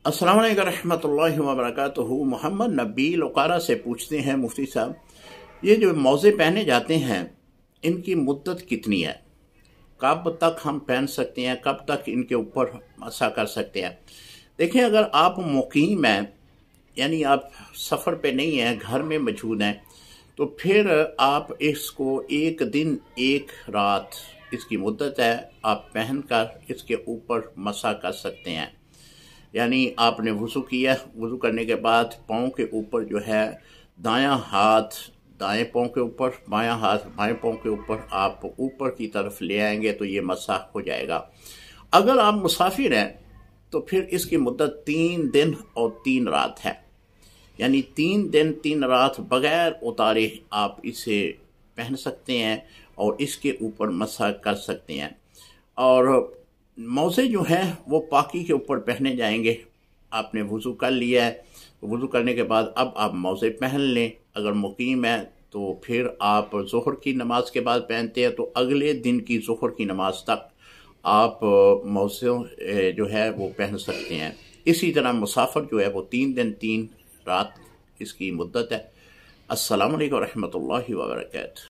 अस्सलाम वालेकुम रहमतुल्लाहि व बरकातुहू। मोहम्मद नबील उकारा से पूछते हैं, मुफ्ती साहब, ये जो मौज़े पहने जाते हैं इनकी मुद्दत कितनी है? कब तक हम पहन सकते हैं? कब तक इनके ऊपर मसा कर सकते हैं? देखिए, अगर आप मुकीम हैं, यानी आप सफ़र पे नहीं हैं, घर में मौजूद हैं, तो फिर आप इसको एक दिन एक रात इसकी मुद्दत है, आप पहन कर इसके ऊपर मसा कर सकते हैं। यानी आपने वज़ू किया, वज़ू करने के बाद पाँव के ऊपर जो है दायां हाथ दाएं पाँव के ऊपर, बायां हाथ बाएं पाँव के ऊपर आप ऊपर की तरफ ले आएंगे तो ये मसा हो जाएगा। अगर आप मुसाफिर हैं तो फिर इसकी मुद्दत 3 दिन और 3 रात है, यानी 3 दिन 3 रात बगैर उतारे आप इसे पहन सकते हैं और इसके ऊपर मसा कर सकते हैं। और मौज़े जो हैं वो पाकी के ऊपर पहने जाएंगे। आपने वज़ू कर लिया है, वज़ू करने के बाद अब आप मौज़े पहन लें। अगर मुकीम है तो फिर आप ज़ोहर की नमाज के बाद पहनते हैं तो अगले दिन की ज़ोहर की नमाज तक आप मौज़े जो है वो पहन सकते हैं। इसी तरह मुसाफिर जो है वो 3 दिन 3 रात इसकी मुद्दत है। अस्सलामु अलैकुम रहमतुल्लाहि व बरकातुहू।